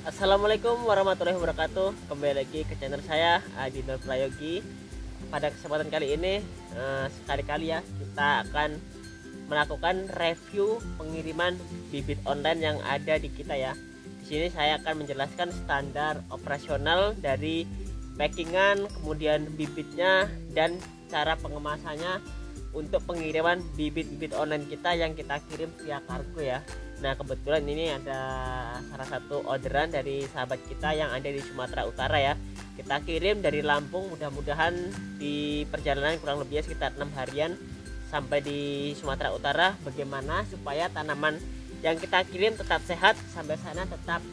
Assalamualaikum warahmatullahi wabarakatuh. Kembali lagi ke channel saya Adi Nur Prayogi. Pada kesempatan kali ini sekali-kali ya kita akan melakukan review pengiriman bibit online yang ada di kita ya. Di sini saya akan menjelaskan standar operasional dari packingan, kemudian bibitnya dan cara pengemasannya untuk pengiriman bibit-bibit online kita yang kita kirim via kargo ya. Nah kebetulan ini ada salah satu orderan dari sahabat kita yang ada di Sumatera Utara ya. Kita kirim dari Lampung, mudah-mudahan di perjalanan kurang lebih sekitar 6 harian sampai di Sumatera Utara. Bagaimana supaya tanaman yang kita kirim tetap sehat, sampai sana tetap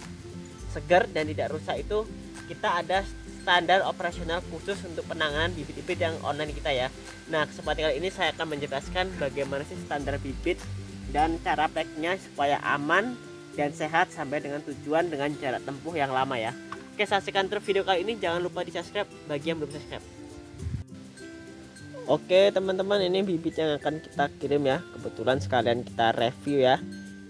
segar dan tidak rusak, itu kita ada standar operasional khusus untuk penanganan bibit-bibit yang online kita ya. Nah kesempatan kali ini saya akan menjelaskan bagaimana sih standar bibit dan cara packnya supaya aman dan sehat sampai dengan tujuan dengan jarak tempuh yang lama ya. Oke, saksikan terus video kali ini, jangan lupa di subscribe bagi yang belum subscribe. Oke teman-teman, ini bibit yang akan kita kirim ya. Kebetulan sekalian kita review ya.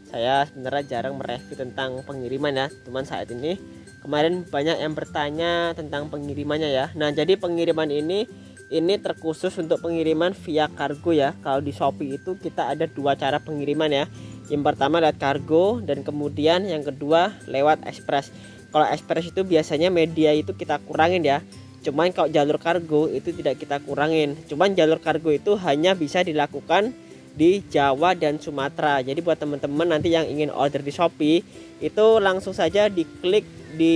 Saya sebenarnya jarang mereview tentang pengiriman ya, cuman saat ini kemarin banyak yang bertanya tentang pengirimannya ya. Nah jadi pengiriman ini terkhusus untuk pengiriman via kargo ya. Kalau di Shopee itu kita ada dua cara pengiriman ya. Yang pertama lewat kargo dan kemudian yang kedua lewat ekspres. Kalau ekspres itu biasanya media itu kita kurangin ya. Cuman kalau jalur kargo itu tidak kita kurangin. Cuman jalur kargo itu hanya bisa dilakukan di Jawa dan Sumatera. Jadi buat teman-teman nanti yang ingin order di Shopee itu langsung saja diklik di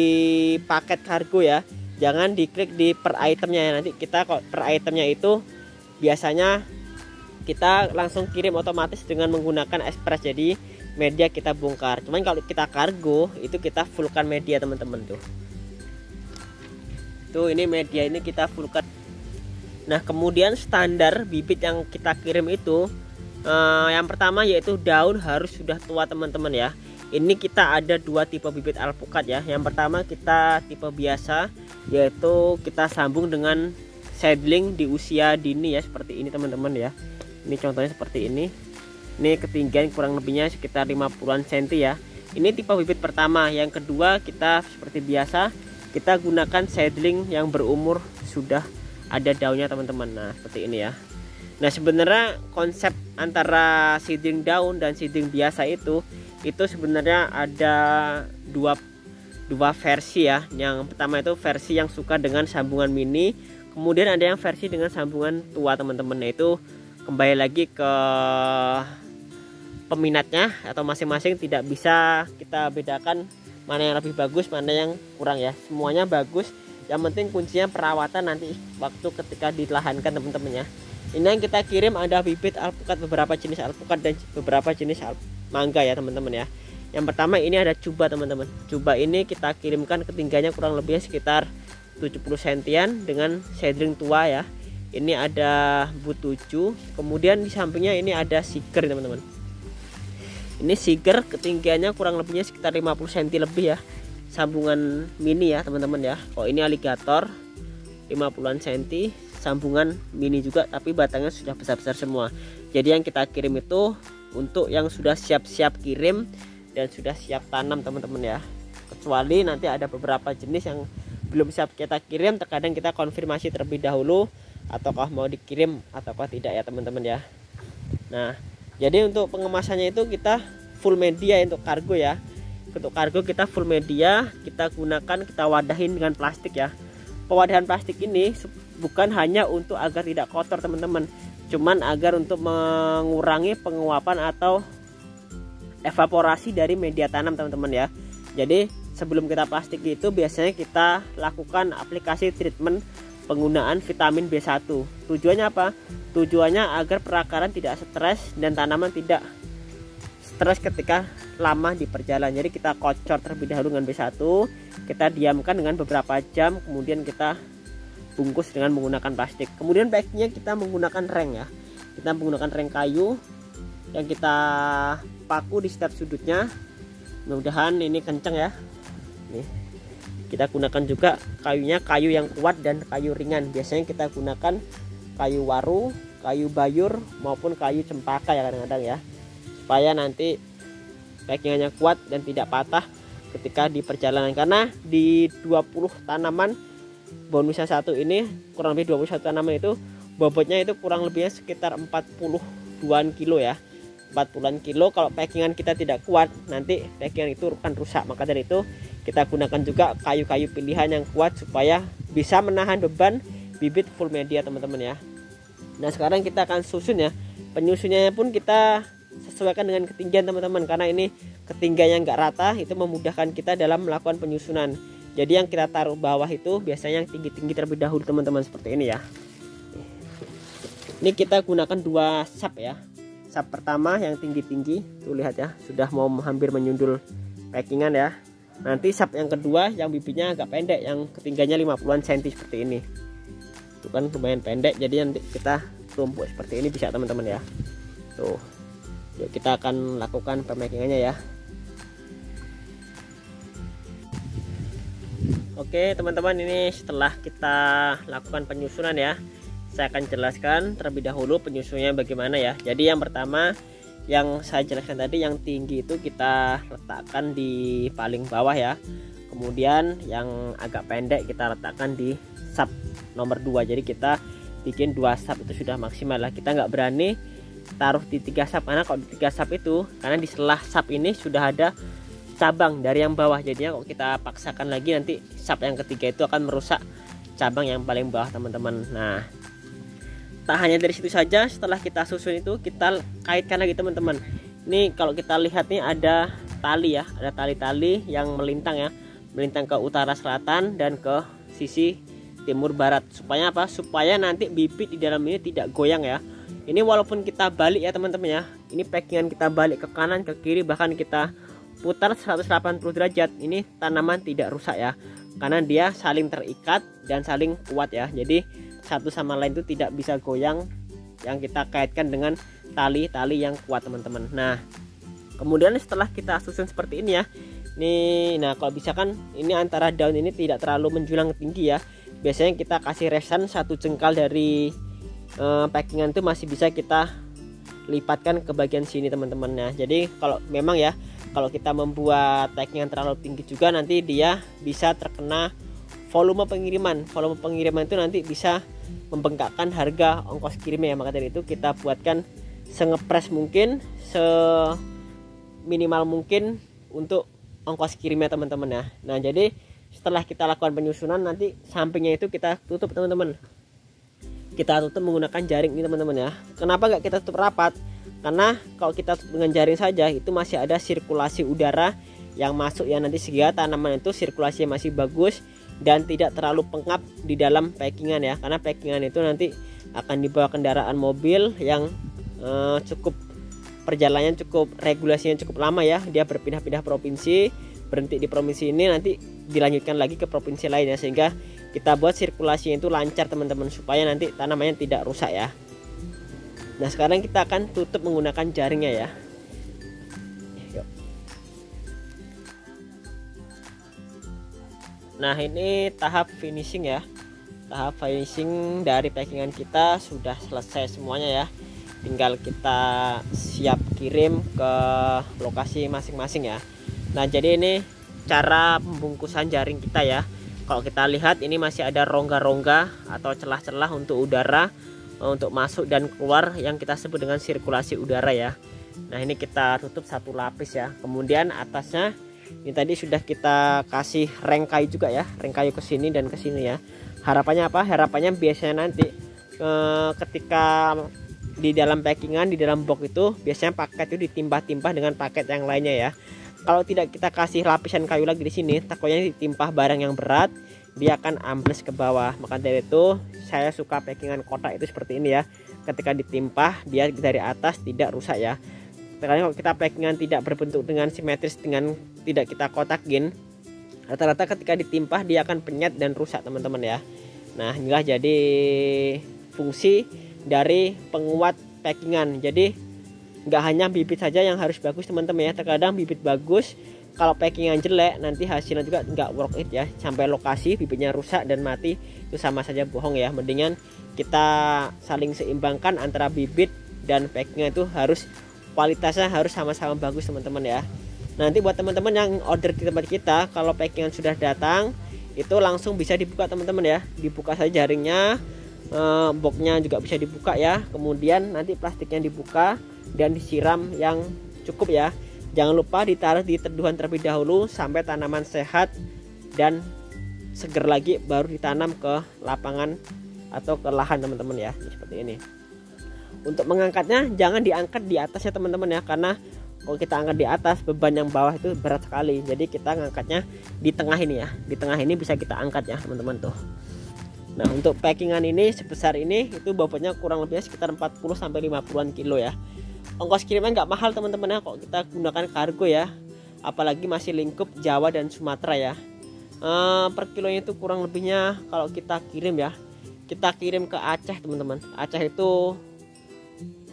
paket kargo ya. Jangan diklik di per itemnya ya. Nanti kita kok per itemnya itu biasanya kita langsung kirim otomatis dengan menggunakan ekspres, jadi media kita bongkar. Cuman kalau kita kargo itu kita fullkan media teman-teman tuh ini media ini kita fullkan. Nah kemudian standar bibit yang kita kirim itu yang pertama yaitu daun harus sudah tua teman-teman ya. Ini kita ada dua tipe bibit alpukat ya. Yang pertama kita tipe biasa, yaitu kita sambung dengan seedling di usia dini ya, seperti ini teman-teman ya. Ini contohnya seperti ini. Ini ketinggian kurang lebihnya sekitar 50-an cm ya. Ini tipe bibit pertama. Yang kedua kita seperti biasa, kita gunakan seedling yang berumur sudah ada daunnya teman-teman. Nah seperti ini ya. Nah sebenarnya konsep antara seedling daun dan seedling biasa itu sebenarnya ada dua versi ya. Yang pertama itu versi yang suka dengan sambungan mini, kemudian ada yang versi dengan sambungan tua teman-teman. Nah itu kembali lagi ke peminatnya atau masing-masing, tidak bisa kita bedakan mana yang lebih bagus mana yang kurang ya. Semuanya bagus, yang penting kuncinya perawatan nanti waktu ketika dilahankan teman-teman ya. Ini yang kita kirim ada bibit alpukat, beberapa jenis alpukat dan beberapa jenis mangga ya teman-teman ya. Yang pertama ini ada cuba teman-teman. Cuba ini kita kirimkan ketinggiannya kurang lebih sekitar 70 cm dengan seedling tua ya. Ini ada but 7. Kemudian di sampingnya ini ada siger teman-teman. Ini siger ketinggiannya kurang lebihnya sekitar 50 cm lebih ya. Sambungan mini ya teman-teman ya. Oh ini aligator 50-an cm, sambungan mini juga tapi batangnya sudah besar-besar semua. Jadi yang kita kirim itu untuk yang sudah siap-siap kirim dan sudah siap tanam teman-teman ya. Kecuali nanti ada beberapa jenis yang belum siap kita kirim, terkadang kita konfirmasi terlebih dahulu ataukah mau dikirim ataukah tidak ya teman-teman ya. Nah jadi untuk pengemasannya itu kita full media untuk kargo ya. Untuk kargo kita full media, kita gunakan, kita wadahin dengan plastik ya. Pewadahan plastik ini bukan hanya untuk agar tidak kotor teman-teman, cuman agar untuk mengurangi penguapan atau evaporasi dari media tanam teman-teman ya. Jadi sebelum kita plastik itu biasanya kita lakukan aplikasi treatment penggunaan vitamin B1. Tujuannya apa? Tujuannya agar perakaran tidak stres dan tanaman tidak stres ketika lama di perjalanan. Jadi kita kocor terlebih dahulu dengan B1, kita diamkan dengan beberapa jam, kemudian kita bungkus dengan menggunakan plastik. Kemudian packingnya kita menggunakan reng ya. Kita menggunakan reng kayu yang kita paku di setiap sudutnya. Mudah-mudahan ini kenceng ya. Nih. Kita gunakan juga kayunya kayu yang kuat dan kayu ringan. Biasanya kita gunakan kayu waru, kayu bayur maupun kayu cempaka ya kadang-kadang ya. Supaya nanti packingannya kuat dan tidak patah ketika di perjalanan, karena di 20 tanaman bonusnya satu ini, kurang lebih 21 tanaman itu bobotnya itu kurang lebihnya sekitar 40-an kilo ya, 40-an kilo. Kalau packingan kita tidak kuat, nanti packingan itu akan rusak. Maka dari itu kita gunakan juga kayu-kayu pilihan yang kuat supaya bisa menahan beban bibit full media teman-teman ya. Nah sekarang kita akan susun ya. Penyusunnya pun kita sesuaikan dengan ketinggian teman-teman, karena ini ketinggian yang enggak rata itu memudahkan kita dalam melakukan penyusunan. Jadi yang kita taruh bawah itu biasanya yang tinggi-tinggi terlebih dahulu teman-teman, seperti ini ya. Ini kita gunakan 2 sap ya. Sap pertama yang tinggi-tinggi, tuh lihat ya, sudah mau hampir menyundul packingan ya. Nanti sap yang kedua yang bibitnya agak pendek, yang ketinggiannya 50-an cm seperti ini. Itu kan lumayan pendek, jadi nanti kita tumpuk seperti ini bisa teman-teman ya. Tuh. Yuk kita akan lakukan pemackingannya ya. Oke teman-teman, ini setelah kita lakukan penyusunan ya, saya akan jelaskan terlebih dahulu penyusunnya bagaimana ya. Jadi yang pertama yang saya jelaskan tadi, yang tinggi itu kita letakkan di paling bawah ya. Kemudian yang agak pendek kita letakkan di sap nomor 2. Jadi kita bikin 2 sap itu sudah maksimal lah. Kita nggak berani taruh di 3 sap, karena kalau di 3 sap itu, karena di selah sap ini sudah ada cabang dari yang bawah, jadinya kalau kita paksakan lagi nanti sap yang ketiga itu akan merusak cabang yang paling bawah teman-teman. Nah tak hanya dari situ saja, setelah kita susun itu kita kaitkan lagi teman-teman. Ini kalau kita lihat nih ada tali ya, ada tali-tali yang melintang ya, melintang ke utara selatan dan ke sisi timur barat. Supaya apa? Supaya nanti bibit di dalam ini tidak goyang ya. Ini walaupun kita balik ya teman-teman ya, ini packingan kita balik ke kanan ke kiri, bahkan kita putar 180 derajat, ini tanaman tidak rusak ya, karena dia saling terikat dan saling kuat ya. Jadi satu sama lain itu tidak bisa goyang, yang kita kaitkan dengan tali-tali yang kuat teman-teman. Nah kemudian setelah kita susun seperti ini ya, nih, nah kalau bisa kan ini antara daun ini tidak terlalu menjulang tinggi ya, biasanya kita kasih resan 1 jengkal dari packingan itu masih bisa kita lipatkan ke bagian sini teman-teman. Nah jadi kalau memang ya, kalau kita membuat packingan terlalu tinggi juga, nanti dia bisa terkena volume pengiriman. Volume pengiriman itu nanti bisa membengkakkan harga ongkos kirimnya ya. Maka dari itu kita buatkan sengepres mungkin, seminimal mungkin untuk ongkos kirimnya teman-teman ya. Nah jadi setelah kita lakukan penyusunan, nanti sampingnya itu kita tutup teman-teman. Kita tutup menggunakan jaring ini teman-teman ya. Kenapa nggak kita tutup rapat? Karena kalau kita tutup dengan jaring saja, itu masih ada sirkulasi udara yang masuk ya, nanti sehingga tanaman itu sirkulasinya masih bagus dan tidak terlalu pengap di dalam packingan ya. Karena packingan itu nanti akan dibawa kendaraan mobil yang cukup perjalanannya cukup, regulasinya cukup lama ya. Dia berpindah-pindah provinsi, berhenti di provinsi ini, nanti dilanjutkan lagi ke provinsi lain ya, sehingga kita buat sirkulasinya itu lancar teman-teman, supaya nanti tanamannya tidak rusak ya. Nah sekarang kita akan tutup menggunakan jaringnya ya. Yuk. Nah ini tahap finishing ya. Tahap finishing dari packingan kita sudah selesai semuanya ya. Tinggal kita siap kirim ke lokasi masing-masing ya. Nah jadi ini cara pembungkusan jaring kita ya. Kalau kita lihat ini masih ada rongga-rongga atau celah-celah untuk udara untuk masuk dan keluar, yang kita sebut dengan sirkulasi udara ya. Nah ini kita tutup 1 lapis ya. Kemudian atasnya ini tadi sudah kita kasih reng kayu juga ya, reng kayu ke sini dan ke sini ya. Harapannya apa? Harapannya biasanya nanti ketika di dalam packingan, di dalam box itu biasanya paket itu ditimpah-timpah dengan paket yang lainnya ya. Kalau tidak kita kasih lapisan kayu lagi di sini, takutnya ditimpah barang yang berat, dia akan ambles ke bawah. Maka dari itu saya suka packingan kotak itu seperti ini ya. Ketika ditimpah dia dari atas tidak rusak ya. Terkadang kalau kita packingan tidak berbentuk dengan simetris, dengan tidak kita kotakin, rata-rata ketika ditimpah dia akan penyet dan rusak teman-teman ya. Nah inilah jadi fungsi dari penguat packingan. Jadi nggak hanya bibit saja yang harus bagus teman-teman ya. Terkadang bibit bagus, kalau packingan jelek nanti hasilnya juga nggak worth it ya. Sampai lokasi bibitnya rusak dan mati, itu sama saja bohong ya. Mendingan kita saling seimbangkan antara bibit dan packingan, itu harus kualitasnya harus sama-sama bagus teman-teman ya. Nanti buat teman-teman yang order di tempat kita, kalau packingan sudah datang itu langsung bisa dibuka teman-teman ya, dibuka saja jaringnya, boxnya juga bisa dibuka ya. Kemudian nanti plastiknya dibuka dan disiram yang cukup ya. Jangan lupa ditaruh di teduhan terlebih dahulu sampai tanaman sehat dan seger lagi, baru ditanam ke lapangan atau ke lahan teman-teman ya, seperti ini. Untuk mengangkatnya jangan diangkat di atas ya teman-teman ya, karena kalau kita angkat di atas beban yang bawah itu berat sekali. Jadi kita ngangkatnya di tengah ini ya, di tengah ini bisa kita angkat ya teman-teman tuh. Nah untuk packingan ini sebesar ini itu bobotnya kurang lebihnya sekitar 40-50an kilo ya. Ongkos kirimnya nggak mahal teman-teman ya, kok kita gunakan kargo ya, apalagi masih lingkup Jawa dan Sumatera ya. Per kilonya itu kurang lebihnya kalau kita kirim ya, kita kirim ke Aceh teman-teman. Aceh itu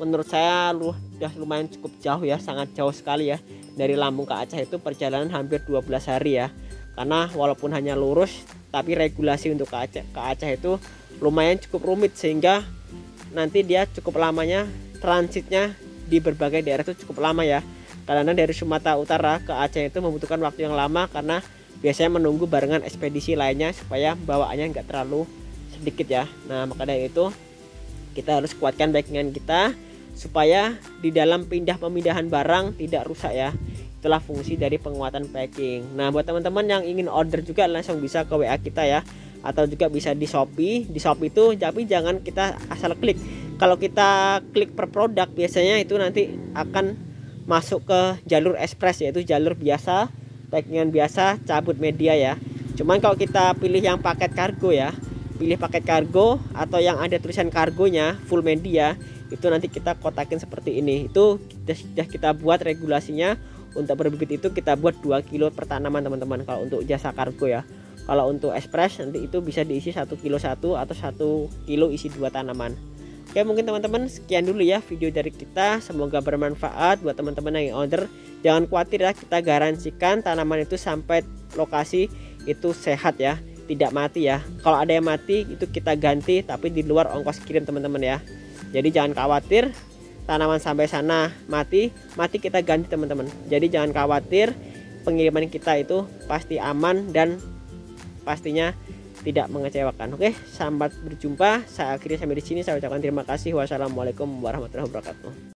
menurut saya udah lumayan cukup jauh ya, sangat jauh sekali ya. Dari Lampung ke Aceh itu perjalanan hampir 12 hari ya, karena walaupun hanya lurus tapi regulasi untuk ke Aceh itu lumayan cukup rumit, sehingga nanti dia cukup lamanya transitnya di berbagai daerah itu cukup lama ya. Karena dari Sumatera Utara ke Aceh itu membutuhkan waktu yang lama, karena biasanya menunggu barengan ekspedisi lainnya supaya bawaannya nggak terlalu sedikit ya. Nah maka dari itu kita harus kuatkan packingan kita supaya di dalam pemindahan barang tidak rusak ya. Itulah fungsi dari penguatan packing. Nah buat teman-teman yang ingin order juga langsung bisa ke WA kita ya, atau juga bisa di Shopee. Di Shopee itu tapi jangan kita asal klik. Kalau kita klik per produk biasanya itu nanti akan masuk ke jalur ekspres, yaitu jalur biasa, packingan biasa, cabut media ya. Cuman kalau kita pilih yang paket kargo ya, pilih paket kargo atau yang ada tulisan kargonya full media, itu nanti kita kotakin seperti ini. Itu sudah kita buat regulasinya. Untuk berbibit itu kita buat 2 kilo per tanaman teman-teman, kalau untuk jasa kargo ya. Kalau untuk ekspres nanti itu bisa diisi 1 kilo 1 atau 1 kilo isi 2 tanaman. Oke mungkin teman-teman sekian dulu ya video dari kita, semoga bermanfaat buat teman-teman yang order. Jangan khawatir ya, kita garansikan tanaman itu sampai lokasi itu sehat ya, tidak mati ya. Kalau ada yang mati itu kita ganti, tapi di luar ongkos kirim teman-teman ya. Jadi jangan khawatir tanaman sampai sana mati kita ganti teman-teman. Jadi jangan khawatir, pengiriman kita itu pasti aman dan pastinya tidak mengecewakan. Oke, sampai berjumpa. Saya akhiri sampai di sini. Saya ucapkan terima kasih. Wassalamualaikum warahmatullahi wabarakatuh.